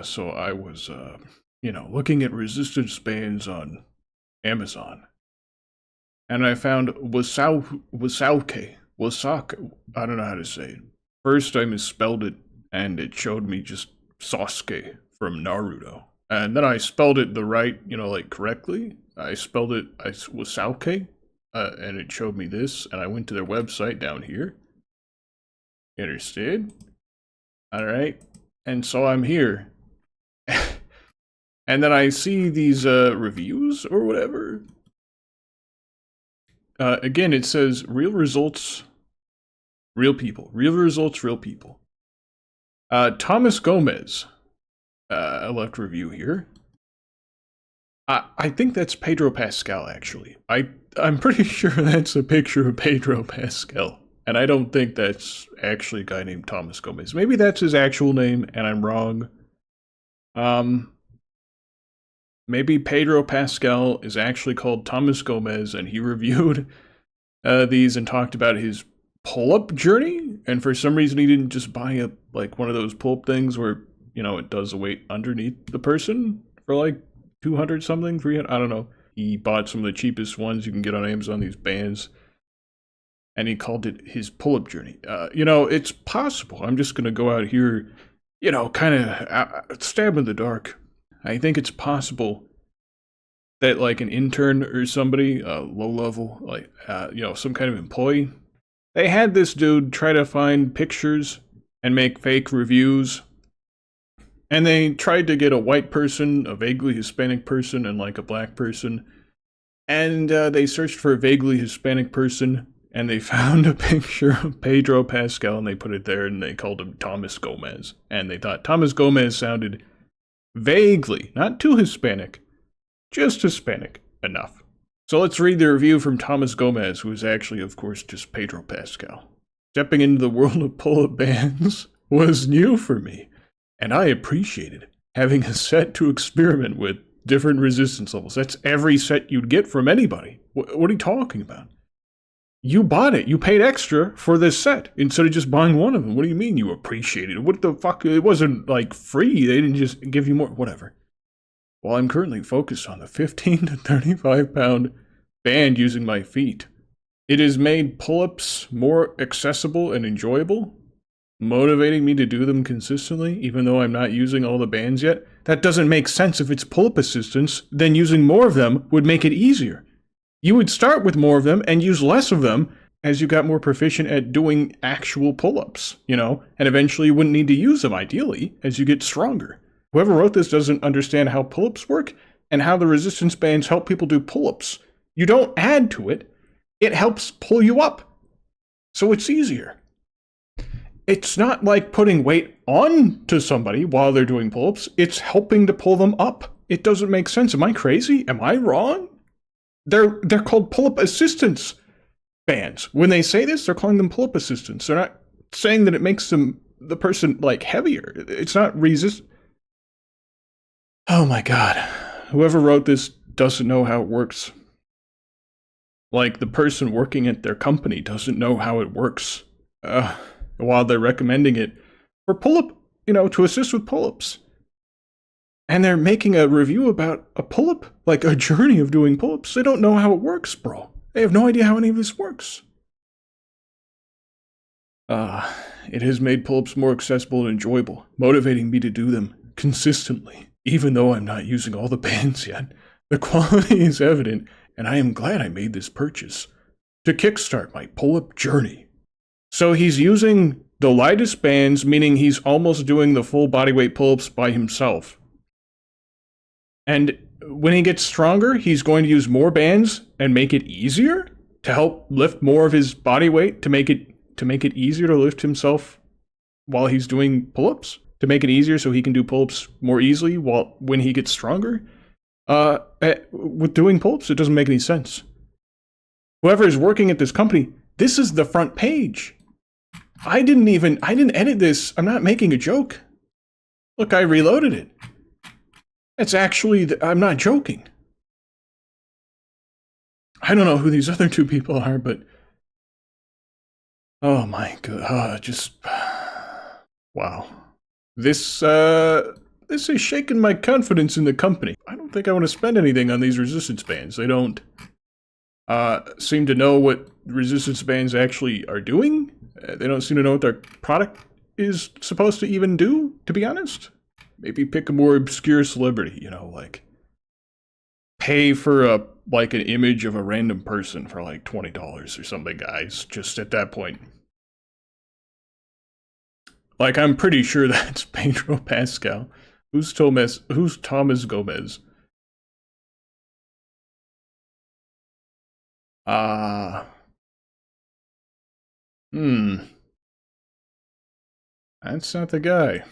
So I was, looking at resistance bands on Amazon, and I found Wsaouke. I don't know how to say it. First, I misspelled it, and it showed me just Sasuke from Naruto. And then I spelled it the right, correctly. I spelled it Wsaouke, and it showed me this, and I went to their website down here. Interested? Alright. And so I'm here. And then I see these reviews or whatever. Again, it says real results, real people. Real results, real people. Thomas Gomez left review here. I think that's Pedro Pascal, actually. I'm pretty sure that's a picture of Pedro Pascal. And I don't think that's actually a guy named Thomas Gomez. Maybe that's his actual name, and I'm wrong. Maybe Pedro Pascal is actually called Thomas Gomez, and he reviewed these and talked about his pull-up journey. And for some reason, he didn't just buy one of those pull-up things where, it does the weight underneath the person for like 200 something, 300, I don't know. He bought some of the cheapest ones you can get on Amazon, these bands. And he called it his pull-up journey. It's possible. I'm just going to go out here, kind of stab in the dark. I think it's possible that, like, an intern or somebody, low level, some kind of employee, they had this dude try to find pictures and make fake reviews. And they tried to get a white person, a vaguely Hispanic person, and like a black person. And they searched for a vaguely Hispanic person. And they found a picture of Pedro Pascal, and they put it there, and they called him Thomas Gomez. And they thought Thomas Gomez sounded vaguely, not too Hispanic, just Hispanic enough. So let's read the review from Thomas Gomez, who is actually, of course, just Pedro Pascal. Stepping into the world of pull-up bands was new for me, and I appreciated having a set to experiment with different resistance levels. That's every set you'd get from anybody. What are you talking about? You bought it. You paid extra for this set instead of just buying one of them. What do you mean you appreciated it? What the fuck? It wasn't, like, free. They didn't just give you more. Whatever. While I'm currently focused on the 15 to 35 pound band using my feet, it has made pull-ups more accessible and enjoyable, motivating me to do them consistently, even though I'm not using all the bands yet. That doesn't make sense. If it's pull-up assistance, then using more of them would make it easier. You would start with more of them and use less of them as you got more proficient at doing actual pull-ups, and eventually you wouldn't need to use them, ideally, as you get stronger. Whoever wrote this doesn't understand how pull-ups work and how the resistance bands help people do pull-ups. You don't add to it. It helps pull you up. So it's easier. It's not like putting weight on to somebody while they're doing pull-ups. It's helping to pull them up. It doesn't make sense. Am I crazy? Am I wrong? They're called pull-up assistance bands. When they say this, they're calling them pull-up assistance. They're not saying that it makes the person, like, heavier. It's not resist. Oh my god. Whoever wrote this doesn't know how it works. Like, the person working at their company doesn't know how it works. While they're recommending it for pull-up, to assist with pull-ups. And they're making a review about a pull-up, like a journey of doing pull-ups. They don't know how it works, bro. They have no idea how any of this works. It has made pull-ups more accessible and enjoyable, motivating me to do them consistently, even though I'm not using all the bands yet. The quality is evident, and I am glad I made this purchase to kickstart my pull-up journey. So he's using the lightest bands, meaning he's almost doing the full bodyweight pull-ups by himself. And when he gets stronger, he's going to use more bands and make it easier to help lift more of his body weight, to make it easier to lift himself while he's doing pull-ups, to make it easier so he can do pull-ups more easily when he gets stronger. With doing pull-ups, it doesn't make any sense. Whoever is working at this company, this is the front page. I didn't edit this. I'm not making a joke. Look, I reloaded it. It's actually, I'm not joking. I don't know who these other two people are, but oh my god, wow. This This is shaking my confidence in the company. I don't think I want to spend anything on these resistance bands. They don't seem to know what resistance bands actually are doing. They don't seem to know what their product is supposed to even do, to be honest. Maybe pick a more obscure celebrity, you know, like pay for an image of a random person for like $20 or something, guys. Just at that point. Like, I'm pretty sure that's Pedro Pascal. Who's Thomas Gomez? Ah. Hmm. That's not the guy.